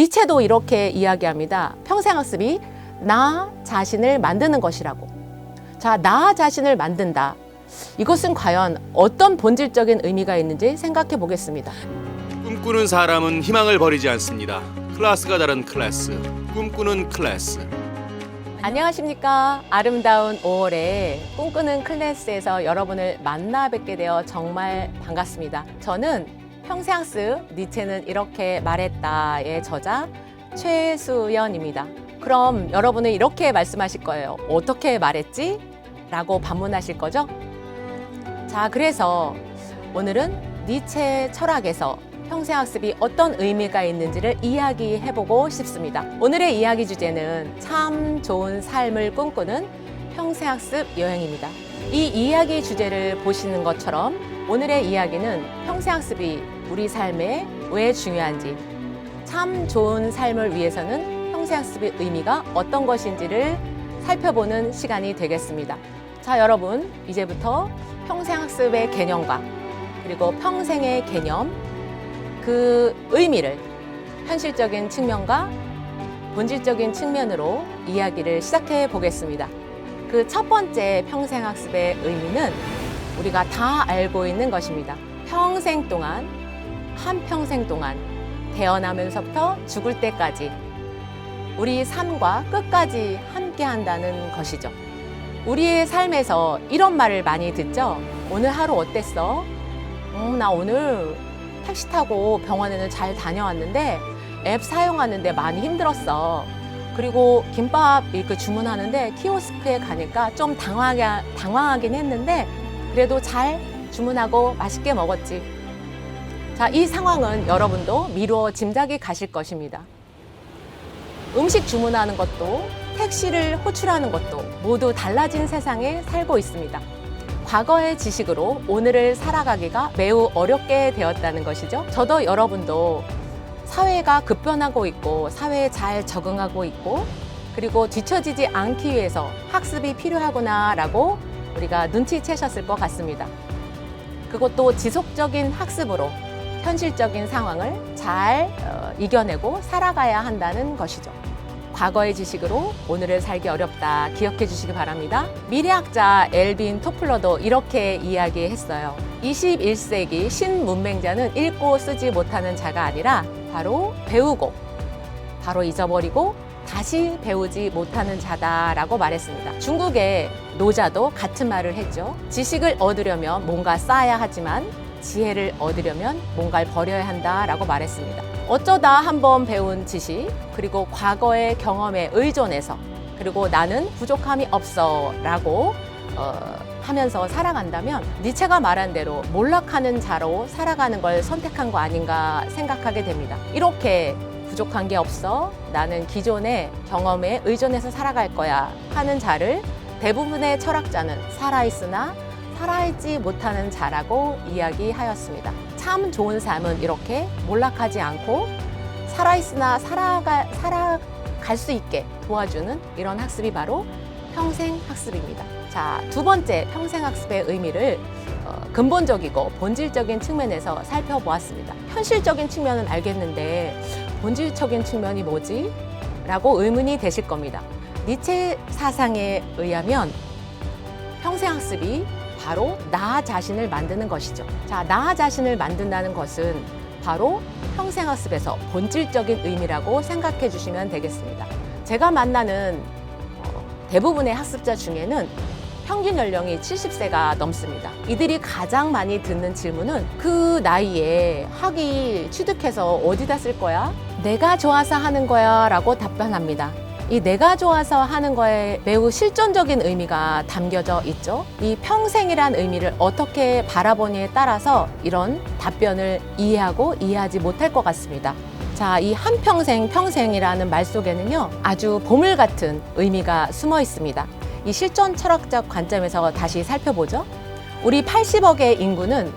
니체도 이렇게 이야기합니다. 평생학습이 나 자신을 만드는 것이라고. 자, 나 자신을 만든다. 이것은 과연 어떤 본질적인 의미가 있는지 생각해 보겠습니다. 꿈꾸는 사람은 희망을 버리지 않습니다. 클래스가 다른 클래스, 꿈꾸는 클래스. 안녕하십니까. 아름다운 5월에 꿈꾸는 클래스에서 여러분을 만나 뵙게 되어 정말 반갑습니다. 저는 평생학습 니체는 이렇게 말했다의 저자 최수연입니다. 그럼 여러분은 이렇게 말씀하실 거예요. 어떻게 말했지? 라고 반문하실 거죠? 자, 그래서 오늘은 니체 철학에서 평생학습이 어떤 의미가 있는지를 이야기해보고 싶습니다. 오늘의 이야기 주제는 참 좋은 삶을 꿈꾸는 평생학습 여행입니다. 이 이야기 주제를 보시는 것처럼 오늘의 이야기는 평생학습이 우리 삶에 왜 중요한지, 참 좋은 삶을 위해서는 평생학습의 의미가 어떤 것인지를 살펴보는 시간이 되겠습니다. 자, 여러분, 이제부터 평생학습의 개념과 그리고 평생의 개념, 그 의미를 현실적인 측면과 본질적인 측면으로 이야기를 시작해 보겠습니다. 그 첫 번째 평생학습의 의미는 우리가 다 알고 있는 것입니다. 평생 동안, 한평생 동안 태어나면서부터 죽을 때까지 우리 삶과 끝까지 함께 한다는 것이죠. 우리의 삶에서 이런 말을 많이 듣죠. 오늘 하루 어땠어? 나 오늘 택시 타고 병원에는 잘 다녀왔는데 앱 사용하는데 많이 힘들었어. 그리고 김밥 이렇게 주문하는데 키오스크에 가니까 좀 당황하긴 했는데 그래도 잘 주문하고 맛있게 먹었지. 자, 이 상황은 여러분도 미루어 짐작이 가실 것입니다. 음식 주문하는 것도 택시를 호출하는 것도 모두 달라진 세상에 살고 있습니다. 과거의 지식으로 오늘을 살아가기가 매우 어렵게 되었다는 것이죠. 저도 여러분도 사회가 급변하고 있고 사회에 잘 적응하고 있고 그리고 뒤처지지 않기 위해서 학습이 필요하구나라고 우리가 눈치채셨을 것 같습니다. 그것도 지속적인 학습으로 현실적인 상황을 잘 이겨내고 살아가야 한다는 것이죠. 과거의 지식으로 오늘을 살기 어렵다 기억해 주시기 바랍니다. 미래학자 엘빈 토플러도 이렇게 이야기했어요. 21세기 신문맹자는 읽고 쓰지 못하는 자가 아니라 바로 배우고 바로 잊어버리고 다시 배우지 못하는 자다라고 말했습니다. 중국의 노자도 같은 말을 했죠. 지식을 얻으려면 뭔가 쌓아야 하지만 지혜를 얻으려면 뭔가를 버려야 한다라고 말했습니다. 어쩌다 한번 배운 지식 그리고 과거의 경험에 의존해서 그리고 나는 부족함이 없어 라고 하면서 살아간다면 니체가 말한 대로 몰락하는 자로 살아가는 걸 선택한 거 아닌가 생각하게 됩니다. 이렇게 부족한 게 없어 나는 기존의 경험에 의존해서 살아갈 거야 하는 자를 대부분의 철학자는 살아있으나 살아있지 못하는 자라고 이야기하였습니다. 참 좋은 삶은 이렇게 몰락하지 않고 살아있으나 살아갈 수 있게 도와주는 이런 학습이 바로 평생학습입니다. 자, 두 번째 평생학습의 의미를 근본적이고 본질적인 측면에서 살펴보았습니다. 현실적인 측면은 알겠는데 본질적인 측면이 뭐지? 라고 의문이 되실 겁니다. 니체 사상에 의하면 평생학습이 바로 나 자신을 만드는 것이죠. 자, 나 자신을 만든다는 것은 바로 평생학습에서 본질적인 의미라고 생각해 주시면 되겠습니다. 제가 만나는 대부분의 학습자 중에는 평균 연령이 70세가 넘습니다. 이들이 가장 많이 듣는 질문은 그 나이에 학위 취득해서 어디다 쓸 거야? 내가 좋아서 하는 거야 라고 답변합니다. 이 내가 좋아서 하는 거에 매우 실존적인 의미가 담겨져 있죠. 이 평생이란 의미를 어떻게 바라보느냐에 따라서 이런 답변을 이해하고 이해하지 못할 것 같습니다. 자, 이 한평생, 평생이라는 말 속에는요, 아주 보물 같은 의미가 숨어 있습니다. 이 실존 철학적 관점에서 다시 살펴보죠. 우리 80억의 인구는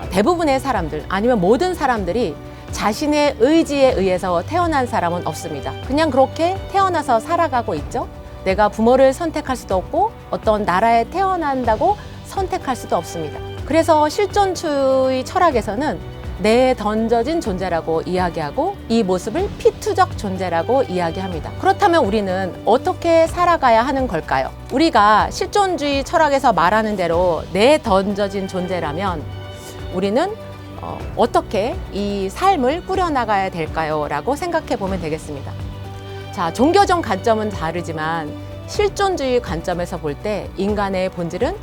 대부분의 사람들, 아니면 모든 사람들이 자신의 의지에 의해서 태어난 사람은 없습니다. 그냥 그렇게 태어나서 살아가고 있죠. 내가 부모를 선택할 수도 없고 어떤 나라에 태어난다고 선택할 수도 없습니다. 그래서 실존주의 철학에서는 내던져진 존재라고 이야기하고 이 모습을 피투적 존재라고 이야기합니다. 그렇다면 우리는 어떻게 살아가야 하는 걸까요? 우리가 실존주의 철학에서 말하는 대로 내던져진 존재라면 우리는 어떻게 이 삶을 꾸려나가야 될까요? 라고 생각해 보면 되겠습니다. 자, 종교적 관점은 다르지만 실존주의 관점에서 볼 때 인간의 본질은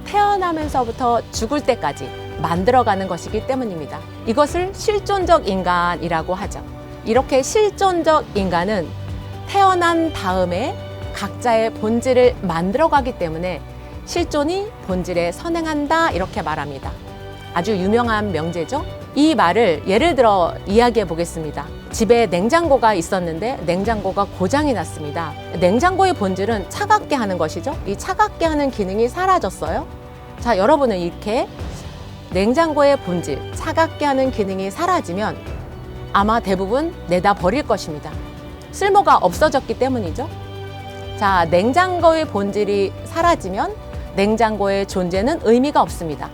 태어나면서부터 죽을 때까지 만들어가는 것이기 때문입니다. 이것을 실존적 인간이라고 하죠. 이렇게 실존적 인간은 태어난 다음에 각자의 본질을 만들어가기 때문에 실존이 본질에 선행한다 이렇게 말합니다. 아주 유명한 명제죠. 이 말을 예를 들어 이야기해 보겠습니다. 집에 냉장고가 있었는데 냉장고가 고장이 났습니다. 냉장고의 본질은 차갑게 하는 것이죠. 이 차갑게 하는 기능이 사라졌어요. 자, 여러분은 이렇게 냉장고의 본질, 차갑게 하는 기능이 사라지면 아마 대부분 내다 버릴 것입니다. 쓸모가 없어졌기 때문이죠. 자, 냉장고의 본질이 사라지면 냉장고의 존재는 의미가 없습니다.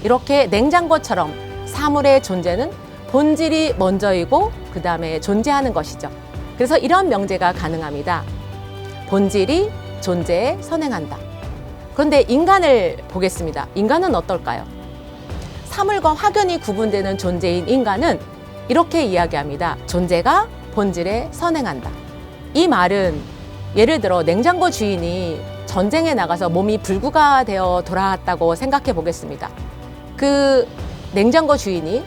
이렇게 냉장고처럼 사물의 존재는 본질이 먼저이고 그 다음에 존재하는 것이죠. 그래서 이런 명제가 가능합니다. 본질이 존재에 선행한다. 그런데 인간을 보겠습니다. 인간은 어떨까요? 사물과 확연히 구분되는 존재인 인간은 이렇게 이야기합니다. 존재가 본질에 선행한다. 이 말은 예를 들어 냉장고 주인이 전쟁에 나가서 몸이 불구가 되어 돌아왔다고 생각해 보겠습니다. 그 냉장고 주인이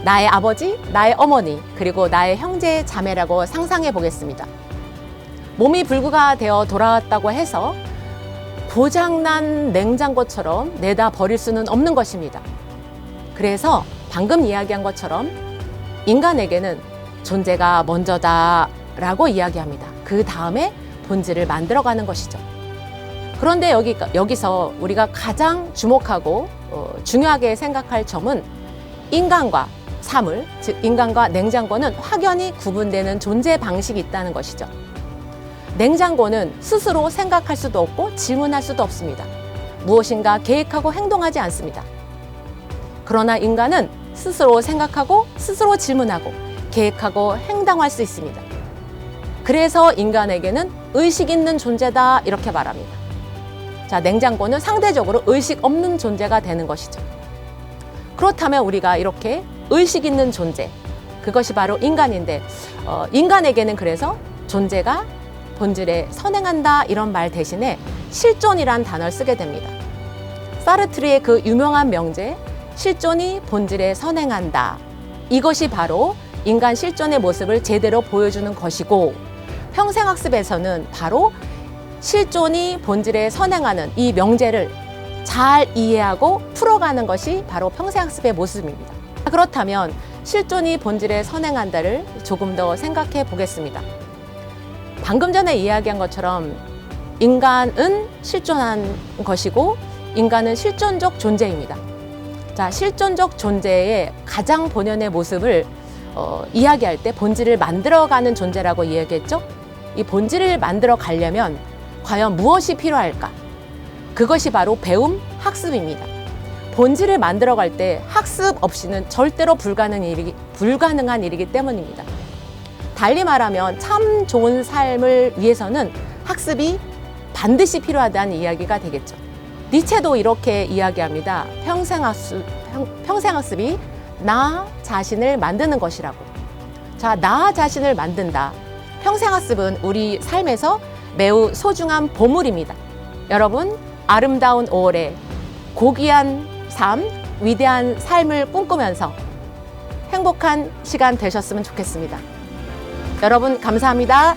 나의 아버지, 나의 어머니, 그리고 나의 형제, 자매라고 상상해 보겠습니다. 몸이 불구가 되어 돌아왔다고 해서 고장난 냉장고처럼 내다 버릴 수는 없는 것입니다. 그래서 방금 이야기한 것처럼 인간에게는 존재가 먼저다라고 이야기합니다. 그 다음에 본질을 만들어가는 것이죠. 그런데 여기서 우리가 가장 주목하고 중요하게 생각할 점은 인간과 사물, 즉 인간과 냉장고는 확연히 구분되는 존재 방식이 있다는 것이죠. 냉장고는 스스로 생각할 수도 없고 질문할 수도 없습니다. 무엇인가 계획하고 행동하지 않습니다. 그러나 인간은 스스로 생각하고 스스로 질문하고 계획하고 행동할 수 있습니다. 그래서 인간에게는 의식 있는 존재다 이렇게 말합니다. 자, 냉장고는 상대적으로 의식 없는 존재가 되는 것이죠. 그렇다면 우리가 이렇게 의식 있는 존재, 그것이 바로 인간인데 인간에게는 그래서 존재가 본질에 선행한다 이런 말 대신에 실존이란 단어를 쓰게 됩니다. 사르트르의 그 유명한 명제 실존이 본질에 선행한다. 이것이 바로 인간 실존의 모습을 제대로 보여주는 것이고 평생학습에서는 바로 실존이 본질에 선행하는 이 명제를 잘 이해하고 풀어가는 것이 바로 평생학습의 모습입니다. 그렇다면 실존이 본질에 선행한다를 조금 더 생각해 보겠습니다. 방금 전에 이야기한 것처럼 인간은 실존한 것이고 인간은 실존적 존재입니다. 자, 실존적 존재의 가장 본연의 모습을 이야기할 때 본질을 만들어가는 존재라고 이야기했죠. 이 본질을 만들어 가려면 과연 무엇이 필요할까? 그것이 바로 배움, 학습입니다. 본질을 만들어 갈 때 학습 없이는 절대로 불가능한 일이기 때문입니다. 달리 말하면 참 좋은 삶을 위해서는 학습이 반드시 필요하다는 이야기가 되겠죠. 니체도 이렇게 이야기합니다. 평생학습이 나 자신을 만드는 것이라고. 자, 나 자신을 만든다. 평생학습은 우리 삶에서 매우 소중한 보물입니다. 여러분, 아름다운 5월에 고귀한 삶, 위대한 삶을 꿈꾸면서 행복한 시간 되셨으면 좋겠습니다. 여러분, 감사합니다.